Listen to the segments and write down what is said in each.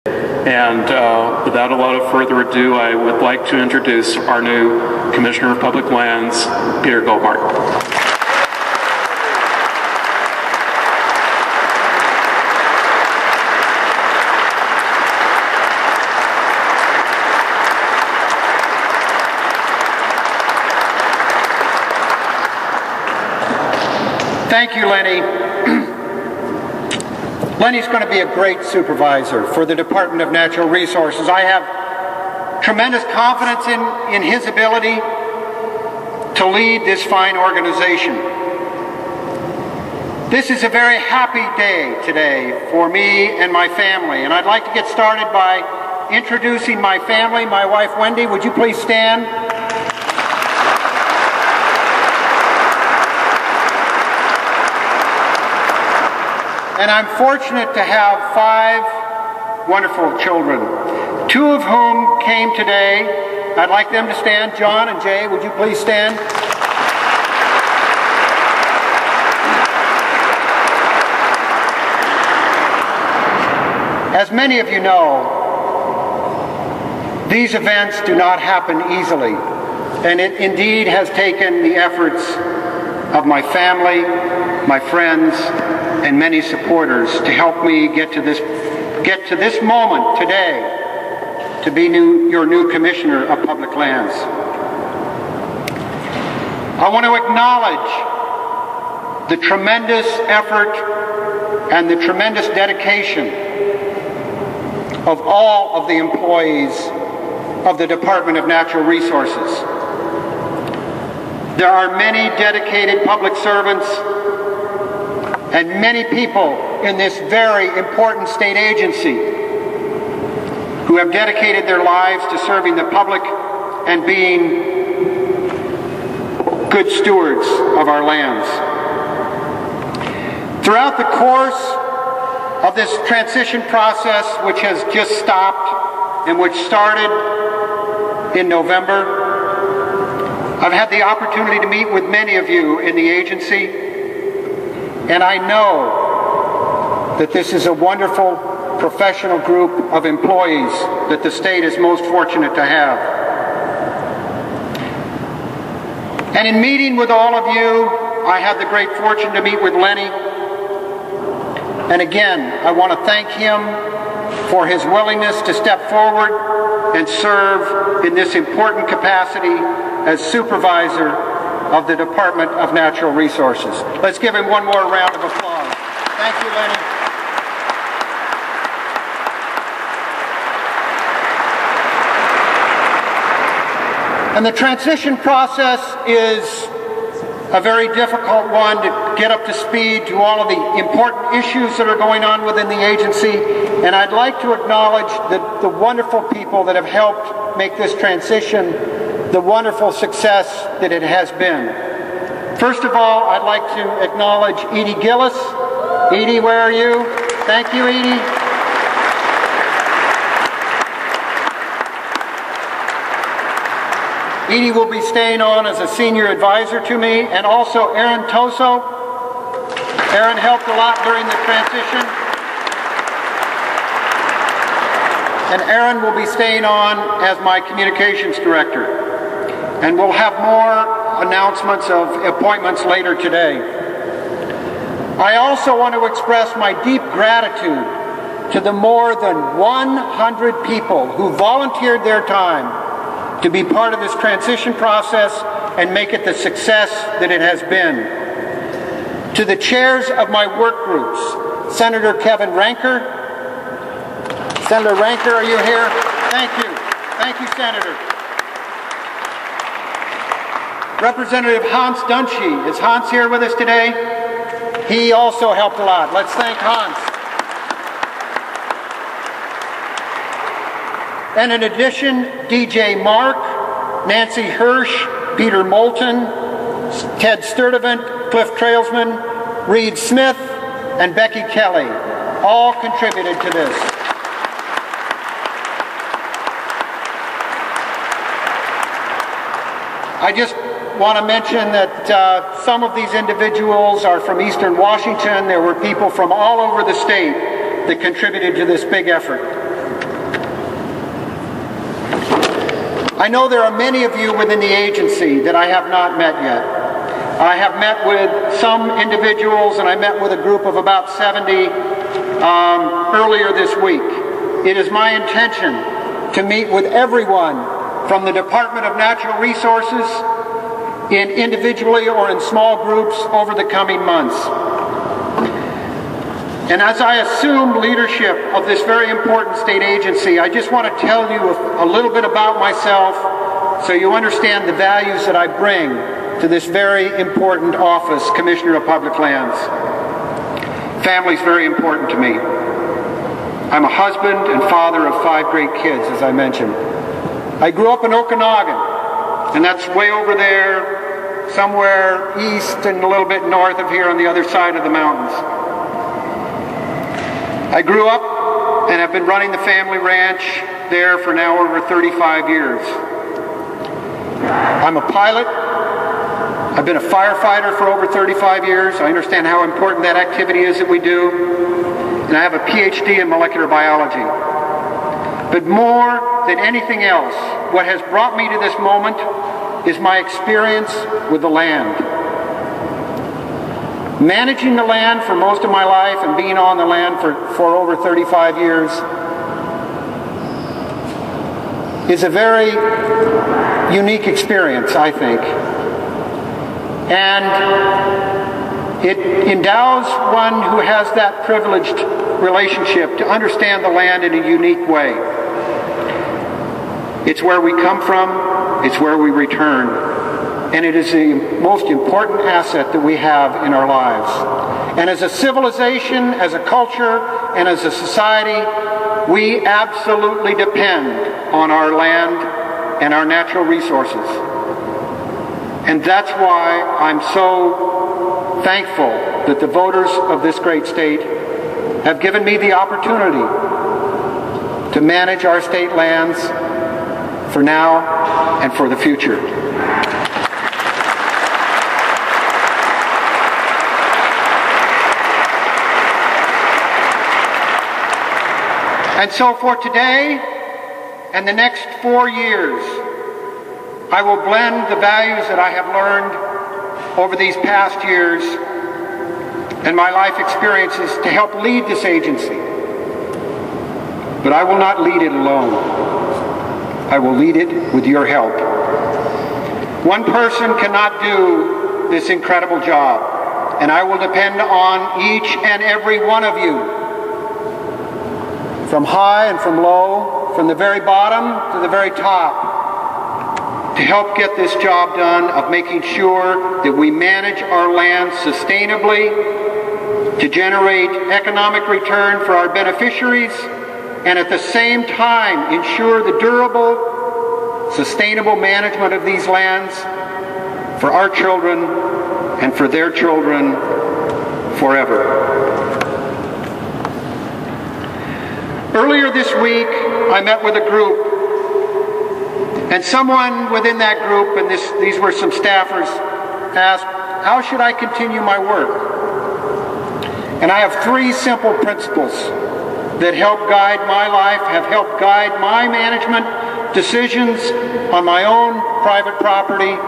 And without a lot of further ado, I would like to introduce our new Commissioner of Public Lands, Peter Goldmark. Thank you, Lenny. Lenny's going to be a great supervisor for the Department of Natural Resources. I have tremendous confidence in his ability to lead this fine organization. This is a very happy day today for me and my family, and I'd like to get started by introducing my family. My wife, Wendy, would you please stand? And I'm fortunate to have 5 wonderful children, 2 of whom came today. I'd like them to stand. John and Jay, would you please stand? As many of you know, these events do not happen easily, and it indeed has taken the efforts of my family, my friends, and many supporters to help me get to this moment today to be your new Commissioner of Public Lands. I want to acknowledge the tremendous effort and the tremendous dedication of all of the employees of the Department of Natural Resources. There are many dedicated public servants and many people in this very important state agency who have dedicated their lives to serving the public and being good stewards of our lands. Throughout the course of this transition process, which has just stopped and which started in November, I've had the opportunity to meet with many of you in the agency. And I know that this is a wonderful professional group of employees that the state is most fortunate to have. And in meeting with all of you, I had the great fortune to meet with Lenny. And again, I want to thank him for his willingness to step forward and serve in this important capacity as supervisor of the Department of Natural Resources. Let's give him one more round of applause. Thank you, Lenny. And the transition process is a very difficult one to get up to speed to all of the important issues that are going on within the agency. And I'd like to acknowledge the wonderful people that have helped make this transition the wonderful success that it has been. First of all, I'd like to acknowledge Edie Gillis. Edie, where are you? Thank you, Edie. Edie will be staying on as a senior advisor to me, and also Aaron Toso. Aaron helped a lot during the transition. And Aaron will be staying on as my communications director. And we'll have more announcements of appointments later today. I also want to express my deep gratitude to the more than 100 people who volunteered their time to be part of this transition process and make it the success that it has been. To the chairs of my work groups, Senator Kevin Ranker. Senator Ranker, are you here? Thank you. Thank you, Senator. Representative Hans Dunshee. Is Hans here with us today? He also helped a lot. Let's thank Hans. And in addition, DJ Mark, Nancy Hirsch, Peter Moulton, Ted Sturdivant, Cliff Trailsman, Reed Smith, and Becky Kelly all contributed to this. I just want to mention that some of these individuals are from Eastern Washington. There were people from all over the state that contributed to this big effort. I know there are many of you within the agency that I have not met yet. I have met with some individuals, and I met with a group of about 70 earlier this week. It is my intention to meet with everyone from the Department of Natural Resources, individually or in small groups, over the coming months. And as I assume leadership of this very important state agency, I just want to tell you a little bit about myself so you understand the values that I bring to this very important office, Commissioner of Public Lands. Family is very important to me. I'm a husband and father of 5 great kids, as I mentioned. I grew up in Okanagan, and that's way over there, somewhere east and a little bit north of here on the other side of the mountains. I grew up and have been running the family ranch there for now over 35 years. I'm a pilot. I've been a firefighter for over 35 years. I understand how important that activity is that we do. And I have a PhD in molecular biology. But more than anything else, what has brought me to this moment is my experience with the land. Managing the land for most of my life and being on the land for over 35 years is a very unique experience, I think. And it endows one who has that privileged relationship to understand the land in a unique way. It's where we come from, it's where we return. And it is the most important asset that we have in our lives. And as a civilization, as a culture, and as a society, we absolutely depend on our land and our natural resources. And that's why I'm so thankful that the voters of this great state have given me the opportunity to manage our state lands for now and for the future. And so for today and the next 4 years, I will blend the values that I have learned over these past years and my life experiences to help lead this agency. But I will not lead it alone. I will lead it with your help. One person cannot do this incredible job, and I will depend on each and every one of you, from high and from low, from the very bottom to the very top, to help get this job done of making sure that we manage our land sustainably, to generate economic return for our beneficiaries, and at the same time ensure the durable, sustainable management of these lands for our children and for their children forever. Earlier this week, I met with a group, and someone within that group, and these were some staffers, asked, how should I continue my work? And I have 3 simple principles that help guide my life, have helped guide my management decisions on my own private property,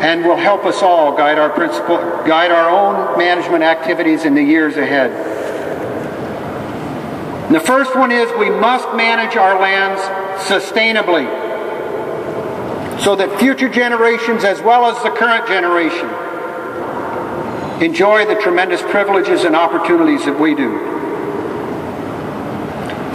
and will help us all guide our own management activities in the years ahead. And the first one is we must manage our lands sustainably so that future generations as well as the current generation enjoy the tremendous privileges and opportunities that we do.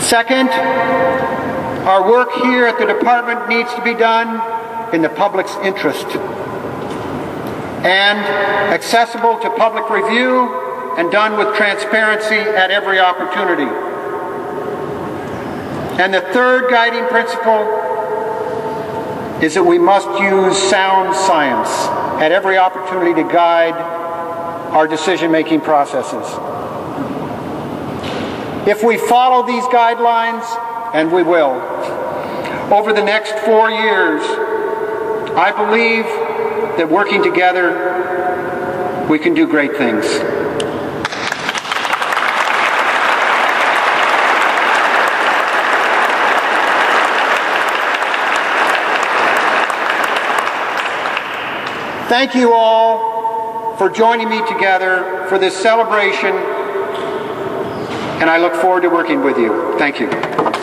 Second, our work here at the department needs to be done in the public's interest and accessible to public review and done with transparency at every opportunity. And the third guiding principle is that we must use sound science at every opportunity to guide our decision-making processes. If we follow these guidelines, and we will, over the next 4 years, I believe that working together, we can do great things. Thank you all for joining me together for this celebration, and I look forward to working with you. Thank you.